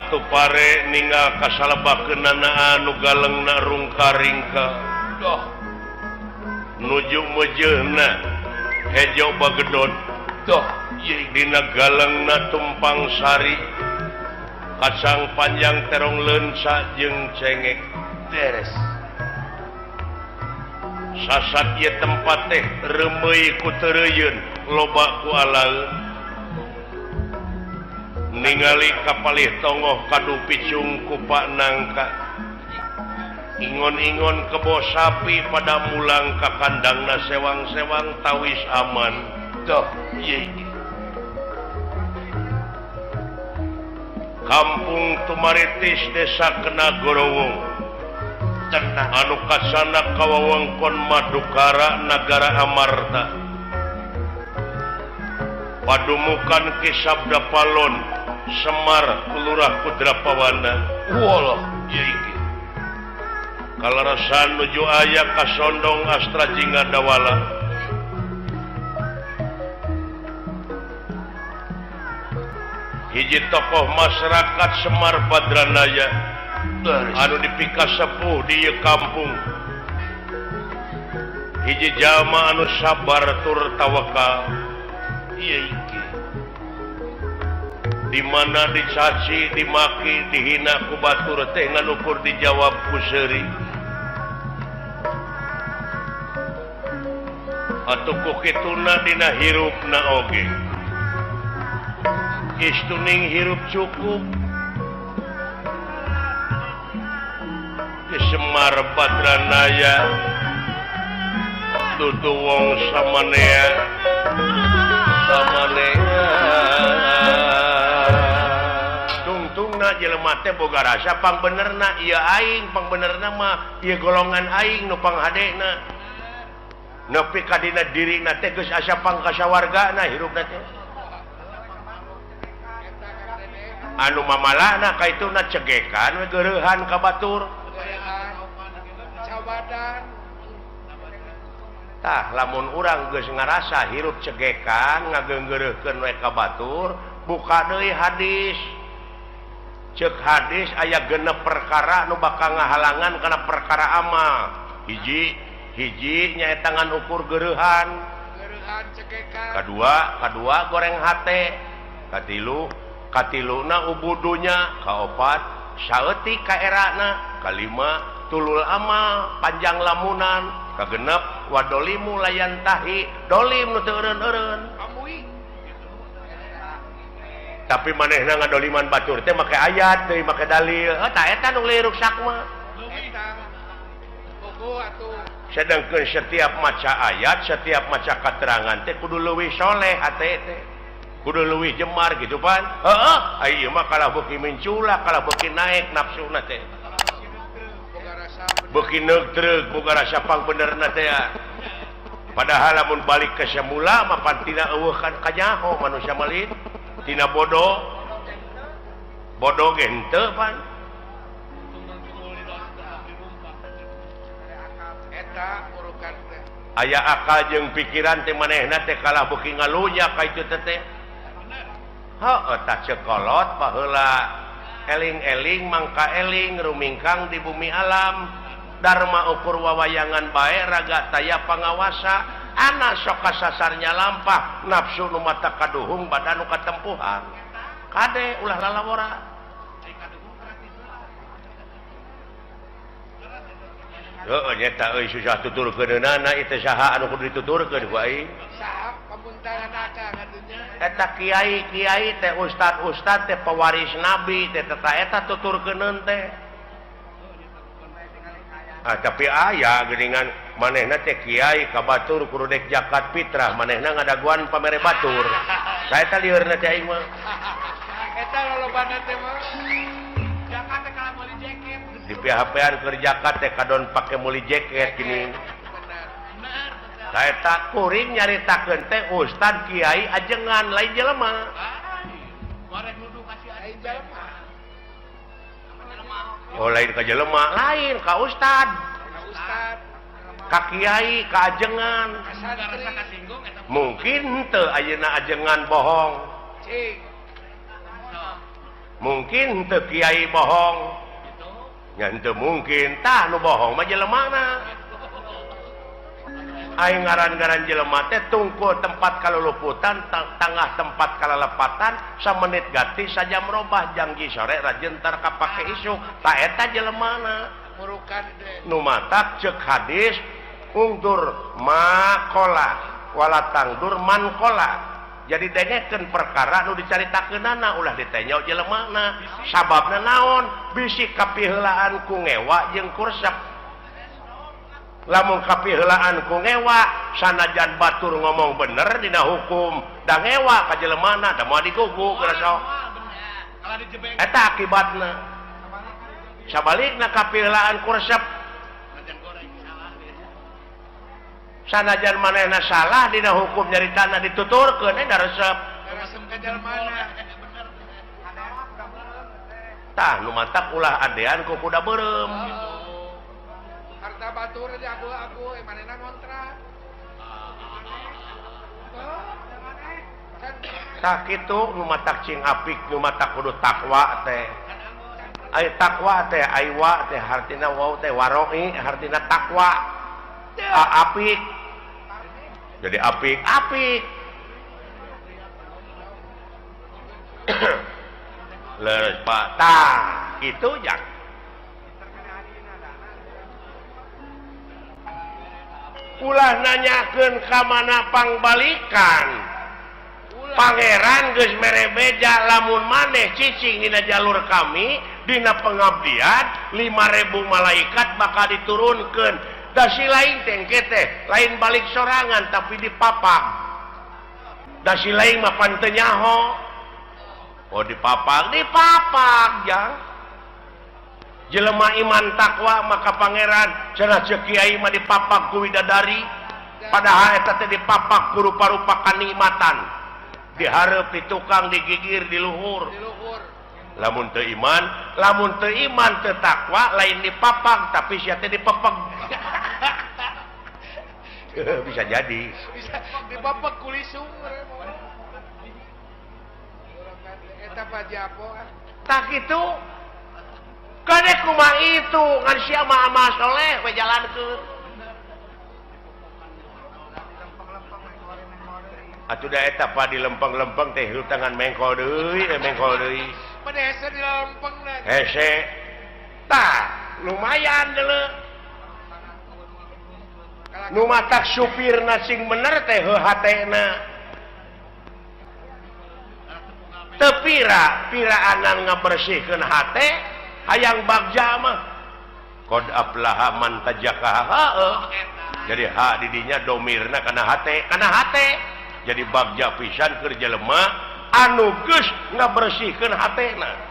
atuh pare ninggal kasalebakeunana anu galengna rungka-ringka doh nuju mejeuna hejo bagedon doh dina galengna tumpang sari kacang panjang terong lensa jeung cengek beres sasat ieu tempat teh remeuy ku teureyeun loba ku alaeun ningali kapalih tongoh kadu picung ku Pak Nangka ingon-ingon kebo sapi pada mulang ka kandangna sewang-sewang tawis aman doh Kampung Tumaritis Desa Kena Gorowong anu kasana kawewengkon Madukara Nagara Amarta padumukan Ki Sabda Palon Semar Lurah Kudrapawana walah iki kalarasan nuju aya ka Sondong Astra Jingga Dawala hiji tokoh masyarakat Semar Badranaya anu dipika sepuh di ieu kampung hiji jalma anu sabar tur tawakal ieu iki di mana dicaci dimaki dihina ku batur teh ngan ukur dijawab ku seuri atuh ku kituna dina hirupna oge istuning hirup cukup di Semar Badranaya dudu wong samanea tungtungna jelema teh boga rasa pangbenerna ieu aing pangbenerna mah ieu golongan aing nu panghadena nepi ka dina dirina teh geus asa pangkasawargana hirupna teh anu mamalahna kaituna cegekan we geurehan ka batur tah lamun urang geus ngarasa hirup cegekan ngageunggeureukkeun we ka batur buka deui hadis ceuk hadis aya genep perkara nu bakal ngahalangan kana perkara amal hiji nyaeta ngan ukur geurehan cegekan kadua goreng hate katiluna ubudunya kaopat saeutik ka erana kalima tulul amal panjang lamunan kagenep wadolimu layan tahi dolim nu teu eureun-eureun tapi manehna ngadoliman batur teh make ayat teh make dalil tah eta nu liruk sakma sedangkeun setiap maca ayat setiap maca katerangan teh kudu leuwih soleh hate teh kudu leuwih jemar gitu pan heeh ieu mah kalah beuki minculak kalah beuki naik nafsuna teh beuki neugtreug boga rasa pangbenerna teh padahal lamun balik ke semula mah pan tina eueuh kan kanyaho manusia malin tina bodoh ge henteu pan eta urukan teh aya akal jeung pikiran teh manehna teh kalah beuki ngalunya ka itu teh heuh tah cekolot baheula eling-eling mangka eling rumingkang di bumi alam Dharma ukur wawayangan bae raga taya pangawasa anak sok kasasarnya lampah nafsu nu mata kaduhung badan nu katempuhan kade ulah lalawora heuh nyata euy susah tuturkeunana itu saha anu kudu dituturkeun ku aing saha pamuntahan akang atunya eta kiai teh ustad teh pewaris nabi teh eta tuturkeuneun teh tapi aya geuningan manehna teh kiai ka batur kudu dek zakat fitrah manehna ngadaguan pamere batur sae teh liheurna teh aing mah eta lolobana teh mah zakat teh kala meuli jaket di PHP-an keur zakat teh kadon pake meuli jaket gini sae teh kuring nyaritakeun teh ustad kiai ajengan lain jelema goreng nuduh kasih lain jelema oh lain ka jelema lain ka ustad ka kiai ka ajengan mungkin teu ayeuna ajengan bohong mungkin teu kiai bohong nya teu mungkin tah nu bohong mah jelemana aing ngaran-ngaran jelema teh tungkul tempat kaluluputan tengah tempat kalalepatan samenit ganti sajam robah janggi sore rajentar kapake isu tak eta jelemana murukan nu matak ceuk hadis ungdur makola wala tangdur mankola jadi dengekeun perkara nu dicaritakeunana ulah ditanya jelemana sababna naon bisi kapiheulaan ku ngewa jeung kursep lamun kapiheulaan ku ngewa sanajan batur ngomong bener dina hukum da ngewa ka jelemana da moal diguguk geus eta akibatna sabalikna kapiheulaan kursep sanajan manehna salah dina hukum nyaritana dituturkeun da resep ka jelemana tah nu mantap ulah adean ku kuda beureum harta batur aja aku manehna ngontrak tah kitu nu matak cing apik nu matak kudu takwa teh ai takwa teh aiwa teh hartina wau teh waroi hartina takwa apik jadi apik leres pak tah itu jak ulah nanyakeun ka mana pangbalikan pangeran geus mere beja lamun maneh cicing dina jalur kami dina pengabdian 5.000 malaikat bakal diturunkeun da si lain tengke teh lain balik sorangan tapi dipapag da si lain mah pan teu nyaho oh dipapag jang jelema iman takwa maka pangeran cenah ceuk kiai mah dipapag ku widadari padahal eta teh dipapag ku rupa-rupa kanikmatan dihareup di tukang digigir di luhur lamun teu iman teu takwa lain dipapag tapi sia teh dipepeg bisa jadi bisa dipepeg ku lisung eta pajapo tak kitu kade kumaha itu ngan sia mah amal soleh we jalankeun atuh da eta pa di lempeng-lempeng teh tangan mengkol deui pada hese di lempeng na hese tah lumayan deuleu nu matak supirna sing bener teh heuhatena teu piraanan ngabersihkeun hate hayang bagja mah qad aflaha man tajakaha jadi ha di dinya domirna kana hate jadi bagja pisan keur jelema anu geus ngabersihkeun hatena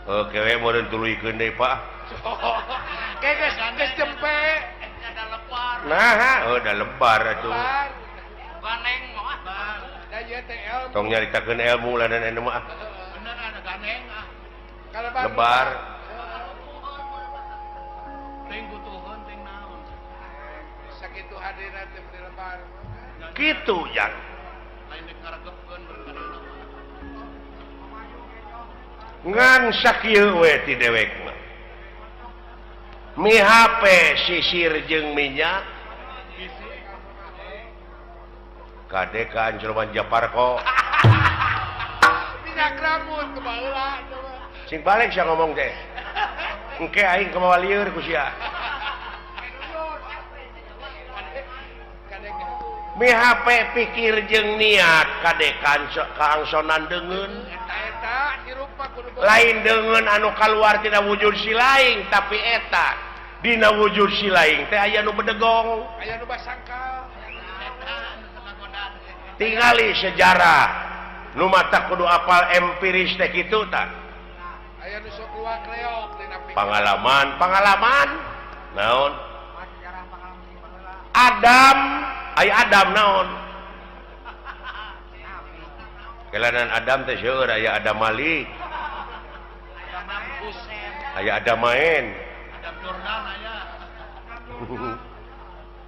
oke we moreun tuluikeun deui Pak geus jempe ada lebar nah da lebar atuh ganeng mah da ieu teh ilmu tong nyaritakeun ilmu ladan anu mah bener ada ganeng lebar teuing butuheun teuing naon sakitu hadirna teh lebar kitu yang lain dikaregepkeun ngan sakieu we ti dewekna mi HP sisir jeung minyak kade ka Anjurman Japarko minyak rambut kebaheula sing balik sia ngomong teh engke aing kumaha lieur ku sia mi HP pikir jeung niat kade kaangsonan deungeun lain dengan anu kaluar tina wujud si laing tapi eta dina wujud si laing teh aya nu bedegong aya nu basangkal tingali sejarah nu mata kudu apal empiris teh kitu tah aya nu sok luak leok dina pengalaman naon Adam naon kelanan Adam teh seueur aya Adam Malik aya Adam main Adam Jordan aya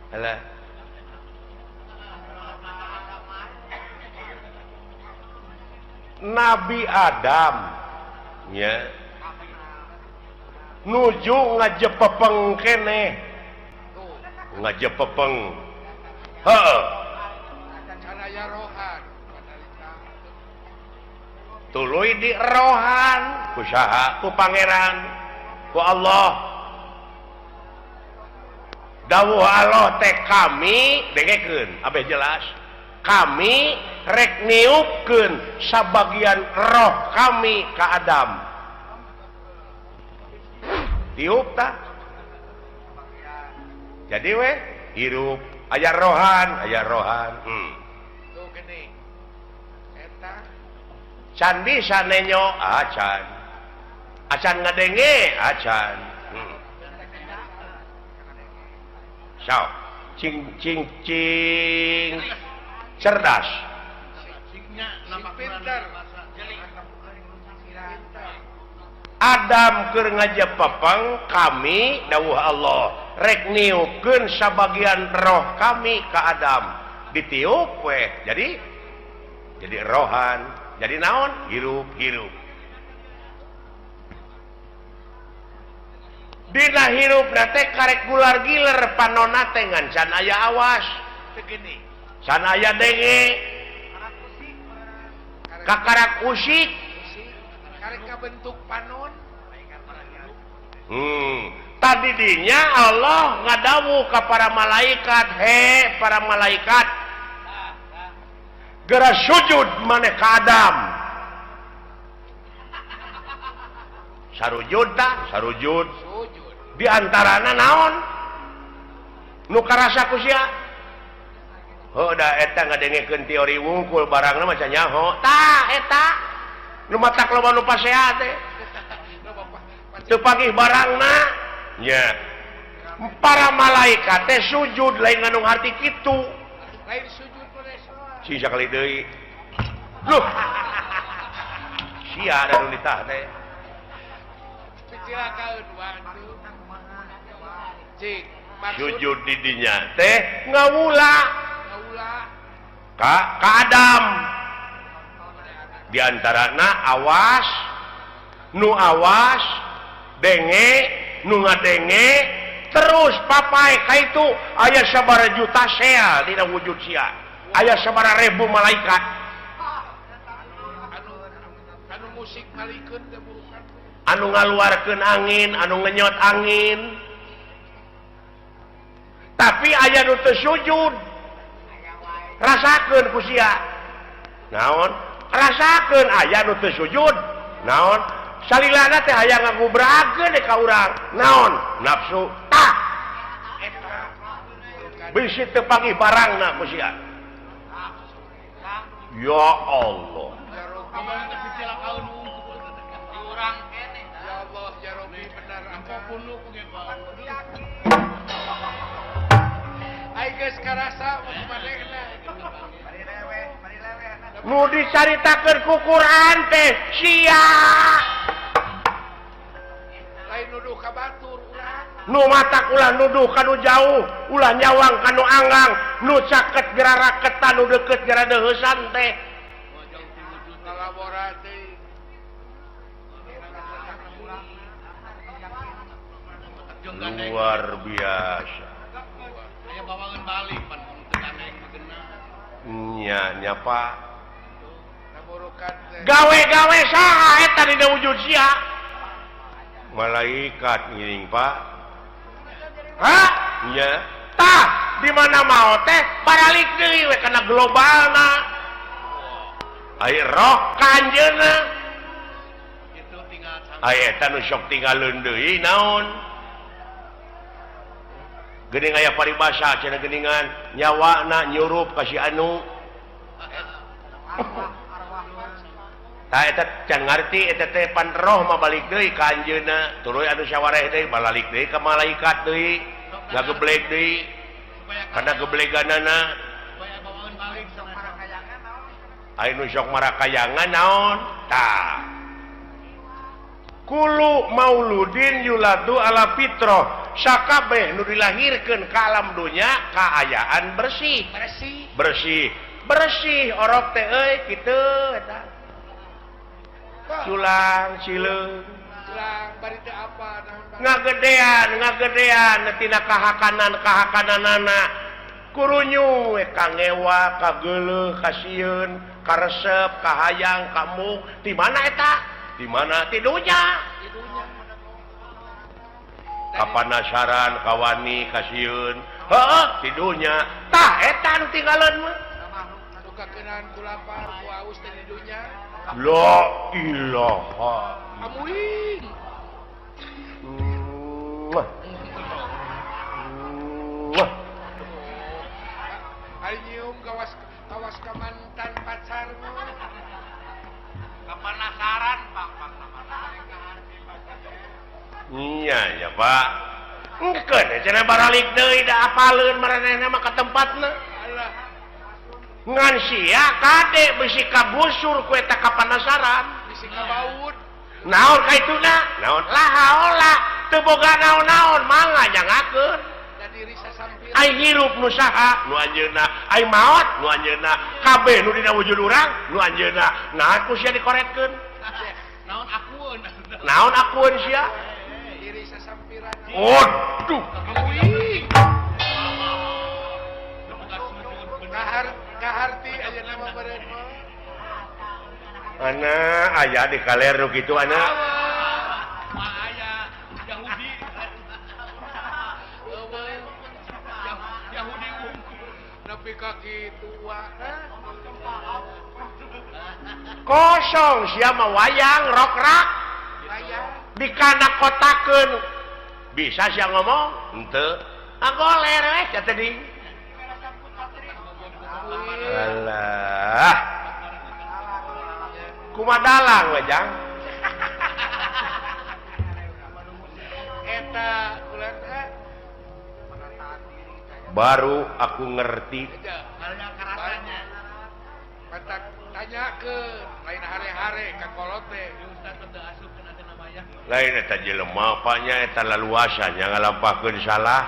Alah. Nabi Adam nya nuju ngajepepeng keneh ngajepepeng heuh caraya rohan tuluy di rohan ku saha ku pangeran ku Allah dawuh Allah teh kami dengekeun abeh jelas kami rek niupkeun sabagian roh kami ka Adam tiup tah jadi we hirup aya rohan tuh gini eta candi sanenyo acan acan ngadenge acan so cing cerdas pinter Adam keur ngajepepeng kami dawuh Allah rek niupkeun sabagian roh kami ka Adam ditiup we jadi rohan jadi naon hirup dina hirupna teh karek gular giler panonna teh ngan can aya awas begini can aya denge kakarak usik karek bentuk panon tadi dinya Allah ngadawuh ka para malaikat para malaikat geura sujud maneh ka Adam sarujud di antarana naon nu karasa ku sia da eta ngadengekeun teori wungkul barangna maca nyaho tah eta nu matak loba nu pasehat teh teu pagih barangna nya para malaikat teh sujud lain nganu harti kitu lain sujud si sakali deui loh sia da nu ditah teh kecilakaeun waduh cik sujud di dinya teh ngawula ka Adam di antarana awas nu awas denge nu ngadenge terus papai ka itu aya sabaraha juta sel dina wujud sia aya sabaraha ribu malaikat anu musik malikeun teh burukan anu ngaluarkeun angin anu ngenyot angin tapi aya nu teu sujud rasakeun ku sia naon rasakeun aya nu teu sujud naon salilana teh aya ngagubrakeun ka urang naon nafsu tah eta bisi teu pagih barangna ku sia ya Allah ya Allah ya Rabbi benar apapun lu ku ge ai geus karasa manehna nu dicaritakeun ku Quran teh sia lain nuduh ka batur urang nu matak ulah nuduh kanu jauh ulah nyawang kanu anggang nu caket gerara ketan nu deukeut gerara deuheusan teh kolaborasi luar biasa aya bawangan balik pan teganek begenna nya Pak namurukan teh gawe-gawe saha eta dina wujud sia malaikat ngiring Pak hah nya tah di mana mau teh baralik deui we kana globalna aya roh kanjeuna itu tinggal aya eta nu sok tinggalin deui naon geuning aya paribasa cenah geuningan nyawana nyurup ka si anu tah eta can ngarti eta teh pan roh mah balik deui ka anjeunna tuluy anu sawareh deui balik deui ka malaikat deui ngageblek deui kana gebleganana aya nu sok marakayangan naon tah Kulu mauludin yuladu ala fitrah sakabeh nu dilahirkeun ka alam dunya kaayaan bersih orok teh euy kitu eta culang cileung bari teh apa ngagedean tina kahakananana kurunyu kangewa kageuleuh kasieun karesep kahayang kamu di mana eta di mana tidunya kapanasaran kawani kasieun heuh tidunya tah eta nu tinggalan mah nu kakeunaan ku lapar ku aus teh tidunya la ilaha amuing ari nyium kawas ka mantan pacar mah kapanasaran Pak iya ya Pak engkeun cenah baralik deui da apaleun maranehna mah ka tempatna ngan sia kade bisi kabusur ku eta kapanasaran bisi kabaud naon ka ituna naon lahaola teu boga naon-naon mangga jangakeun da diri sasampir ai hirup nu saha nu anjeunna ai maot nu anjeunna kabeh nu dina wujud urang nu anjeunna naon ku sia dikoretkeun naon akueun sia diri sasampiran waduh kaharti aja nama beren mah ana aya di kaler nu kitu ana nepi ka kitu kosong sia mah wayang rokrak dikana kotakeun bisa sia ngomong henteu agoler we ca tadi alah kumadalang we jang eta ulah baru aku ngerti patak tanya ke lain hare-hare ka kolot teh lain eta jelema apanya eta laluasanya ngalampakeun salah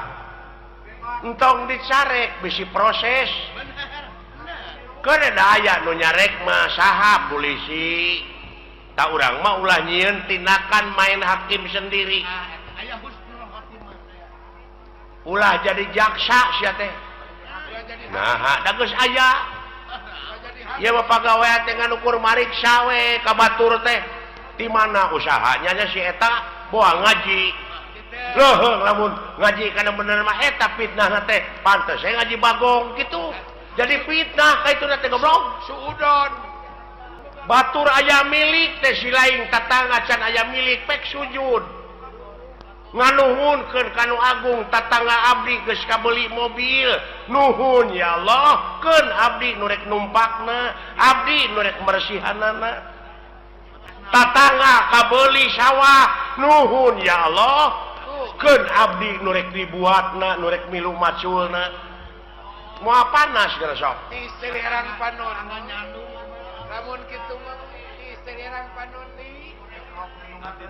entong dicarek bisi proses keun aya nu nyarek mah saha polisi tak urang mah ulah nyieun tindakan main hakim sendiri ulah jadi jaksa sia teh nah da geus aya ieu mah pagawean teh nganukur mariksa we ka batur teh di mana usahanya nya si eta boa ngaji leuheung lamun ngaji kana bener mah eta fitnah teh pantes saya ngaji bagong gitu jadi fitnah ka itu teh goblok suudon batur aya milik teh si lain tatangga can aya milik pek sujud nganuhunkeun kanu agung tatangga abdi geus kabeli mobil nuhun ya Allah keun abdi nu rek numpakna abdi nu rek marsihanana tatangga kabeli sawah nuhun ya Allah keun abdi nu rek dibuatna nu rek milu maculna moal panas geus sok istireran panon lamun kitu mah istireran panon ni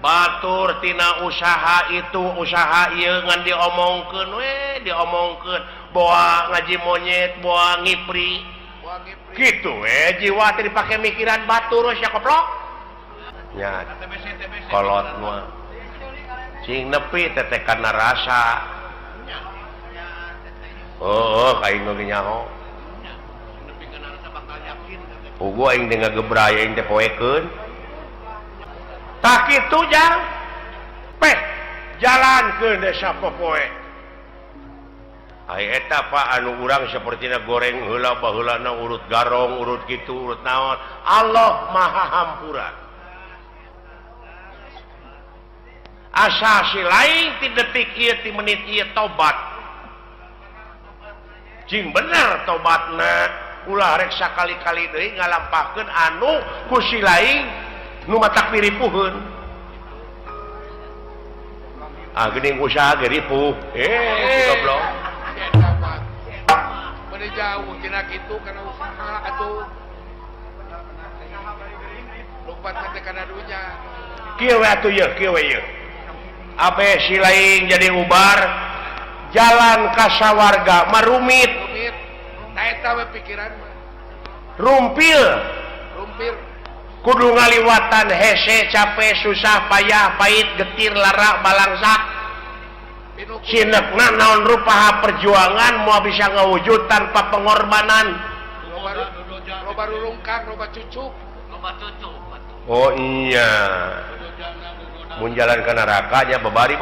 batur tina usaha itu usaha ieu ngan diomongkeun we diomongkeun boa ngaji monyet boa ngipri kitu we jiwa teh dipake mikiran batur sia koplok nya kolot mah cing nepi teh kana rasa kaing nu nyaho ugu aing teh ngagebraya aing teh poekeun tak kitu jang peh jalan ke desa popoe ai eta Pak anu urang sapertina goreng heula baheulana urut garong urut kitu urut naon Allah Maha Hampura asa si lain ti detik ieu ti menit ieu tobat cing bener tobatna ulah rek sakali-kali deui ngalampakeun anu ku si lain nu matak piripuheun geuning usaha ge ripuh goblok bade jauh tina kitu kana usaha atuh lompat teh kana dunya kieu we atuh ye kieu we ye abe silaing jadi ubar jalan kasawarga marumit rumit nah eta we pikiran mah rumpil rumpir kudu ngaliwatan hese capek susah payah pahit getir lara balangsak sinekna naon rupaha perjuangan mau bisa ngawujud tanpa pengorbanan loba rurungkang loba cucuk oh iya mun jalan ke nerakanya babari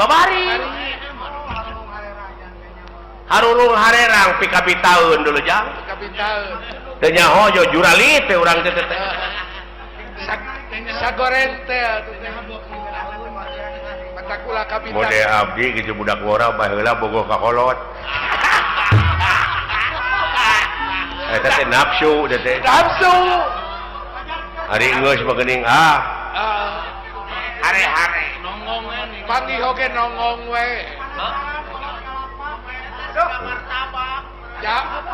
harurung harerang pikapi taun dulu jang kapitaun teu nyaho jo juralit teh urang teh teh sagoreng teh matakula kapitaun mode abdi gitu budak wora baheula bogoh ka kolot eta teh nafsu teh nafsu hari geus beugeuning hare-hare panggih oge nongong we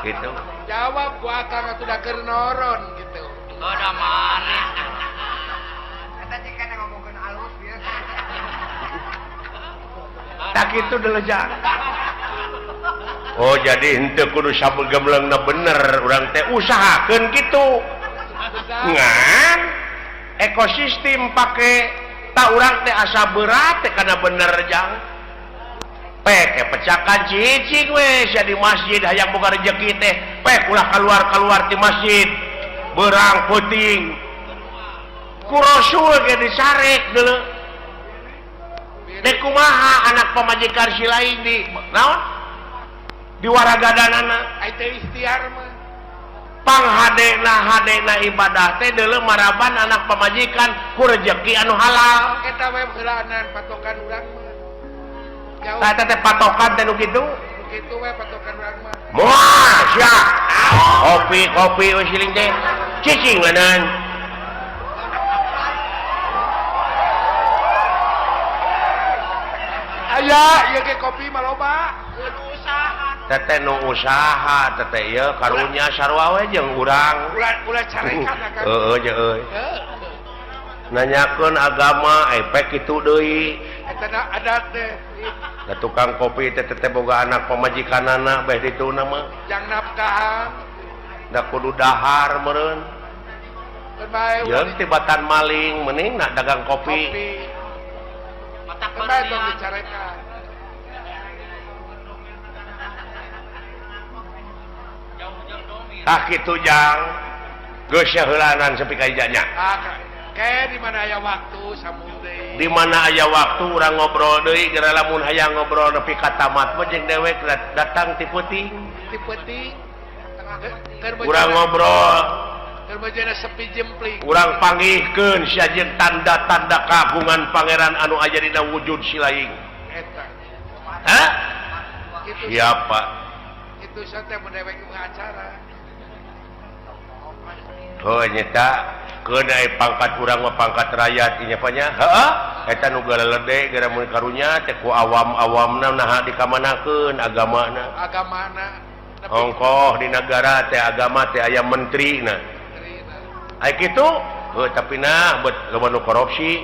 gitu jawab ku akang atuh da keur noron gitu udah mana eta cek kana ngomongkeun alus dia tak itu dulu jang oh jadi henteu kudu sabegemleungna bener urang teh usahakeun kitu ngan ekosistem pake tak urang teh asa berat teh kana bener jang pek pecakan cicing we sia di masjid hayang boga rezeki teh pek ulah keluar di masjid berang puting ku rasul ge disarek deuleu dek kumaha anak pamajikan si lain di naon di waragadanana ai teh ikhtiar mah panghadena ibadah teh deuleu maraban anak pamajikan ku rezeki anu halal eta we heulaanan patokan urang mah jauh eta teh patokan teh nu kitu kitu we patokan urang mah moal sia kopi we siling teh cicing leunan aya ieu ge kopi mah loba teteh nu usaha teteh ieu karunya sarua we jeung urang ulah carekan akan heueuh je euy nanyakeun agama pek kitu deui eta adat teh da tukang kopi teh boga anak pamajikanana beh dituna mah yang nafkahan da kudu dahar meureun berbae jeung tibatan maling mending nak dagang kopi matak berbae tong berlian dicarekan jauh-jauh domi ah kitu jang geus heulanan sepi ka ijanya kayak di mana aya waktu sambung deui di mana aya waktu urang ngobrol deui geura lamun hayang ngobrol nepi ka tamat mah jeung dewek datang ti peuting ti peuting urang ngobrol keur bejana sepi jempling urang panggihkeun sia jeung tanda-tanda kagungan pangeran anu aya dina wujud si laing eta hah kitu siapa kitu santai mendewek acara oh nyata keun aya pangkat urang mah pangkat rakyat ieu nya nya heeh eta nu galelede gara mun karunya teh ku awam-awamna naha dikamanakeun agamana ongkoh di negara teh agama teh aya menterina ai kitu tapi nah bet loba nu korupsi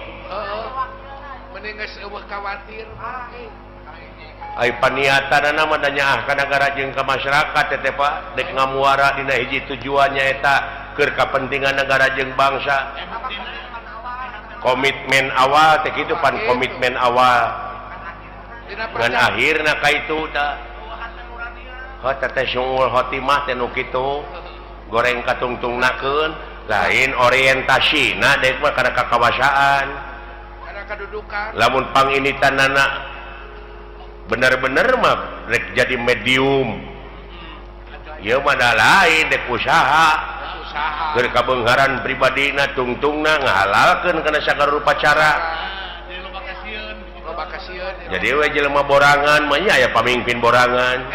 mending geus eueuh khawatir ai paniatanna mah da nyaah ka nagara jeung ka masyarakat teh Pak dek ngamuara dina hiji tujuannya eta keur kapentingan negara jeung bangsa komitmen awal teh kitu pan komitmen awal dan akhirna ka itu da teteh sungul khotimah teh nu kitu goreng katungtungnakeun lain orientasina dek mah kana kakawasaan kana kadudukan lamun panginitanana bener-bener mah rek jadi medium ieu mah da lain dek usaha keur kabeungharan pribadina tungtungna ngahalalkeun kana sagala rupa cara loba kasieun jadi we jelema borangan mah nya aya pamimpin borangan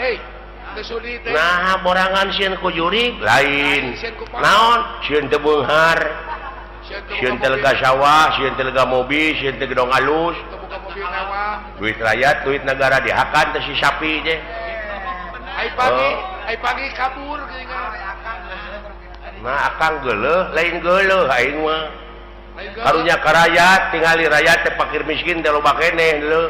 teu sudi teh nah borangan sieun ku jurig lain naon sieun teu beunghar sieun teu lega sawah sieun teu lega mobil sieun teu gedong alus teu boga mobil mewah duit rakyat duit negara dihakan teh si sapi je ai pagi kabur geuningan nah akang geuleuh lain geuleuh aing mah karunya ka rakyat tingali rakyat teh fakir miskin teh loba keneh deuleu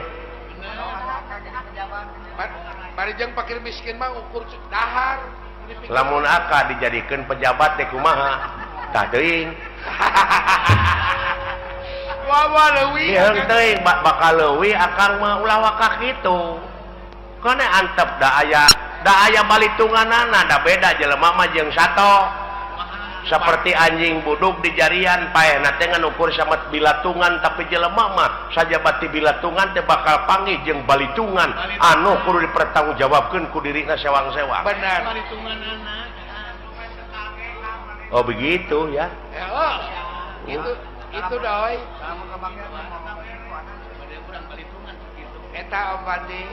bari jeung fakir miskin mah ukur dahar. Lamun aka dijadikan pejabat teh kumaha? Tah teuing. Wawa leuwih. Diheung teuing bakal leuwih akang mah ulah waka kitu. Kana antep da aya balitunganana da beda jelema mah jeung sato. Seperti anjing buduk di jarian paehna teh ngukur samet bilatungan tapi jelema mah sajabati bilatungan teh bakal panggih jeung balitungan anu kudu dipertanggungjawabkeun ku dirina sewang-sewang. Benar. Oh begitu ya. Ya, oh. Itu doi. Eta Om Pandi.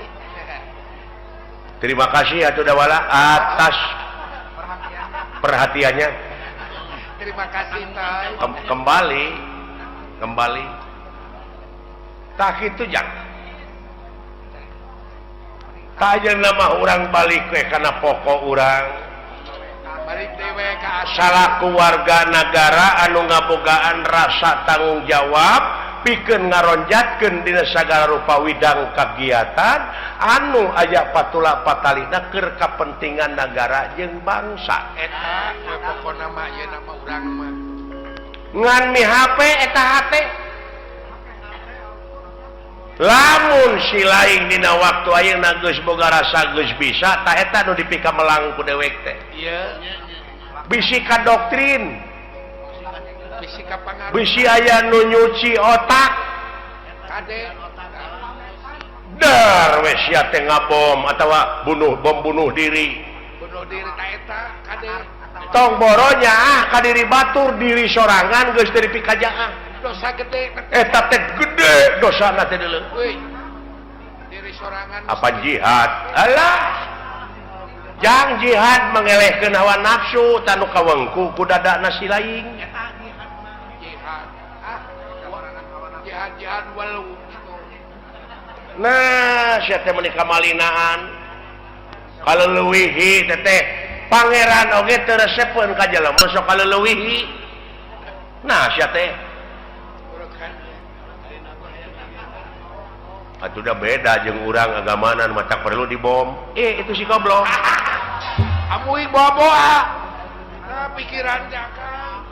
Terima kasih atuh dawala atas perhatiannya. Terima kasih Toy. Kembali. Tak itu jang. Tak aja nama orang balik we karena pokok orang. Balik dewe ka asal. Salaku warga negara anu ngabogaan rasa tanggung jawab pikeun ngaronjatkeun dina sagala rupa widang kagiatan anu aya patula patalina keur kapentingan negara jeung bangsa. Eta pokona mah ieu nama urang mah. Ngan mi HP eta HP. Lamun si laing dina waktu ayeuna geus boga rasa geus bisa tah eta nu dipikamelang ku dewek teh. Ieu. Bisi ka doktrin. Bisi ka pangaruh. Bisi aya nu nyuci otak. Kade. Dar we sia teh ngabom atawa bom bunuh diri. Bunuh diri ta eta kade. Tong boronya ka diri batur diri sorangan geus dari pikajaan. Dosa gede. Eta teh gede dosana teh deuleu. Euy. Diri sorangan. Apa jihad? Alah. Jang jihad mengelehkeun hawa nafsu tanu kawengku ku dadana si laing. Jihad. Jihad walau. Nah, sia teh meuni kamalinaan. Kaleuweuhi teh pangeran oge teu resepkeun ka jelema sok kaleuweuhi. Nah, sia teh atuh da beda jeung urang agamana nu matak perlu dibom. Itu si goblok. Amuing boa-boa. Nah, pikiran jakang.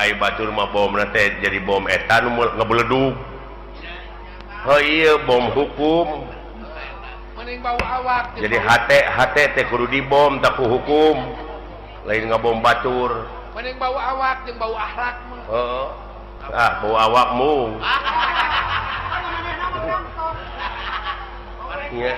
Ai batur mah bomna teh jadi bom eta nu ngabeledug. Iya bom hukum. Mending bau awak. Jadi hate teh kudu dibom tak ku hukum. Lain ngabom batur. Mending bau awak jeung bau akhlak mah. Heeh. Bau awakmu. Iya.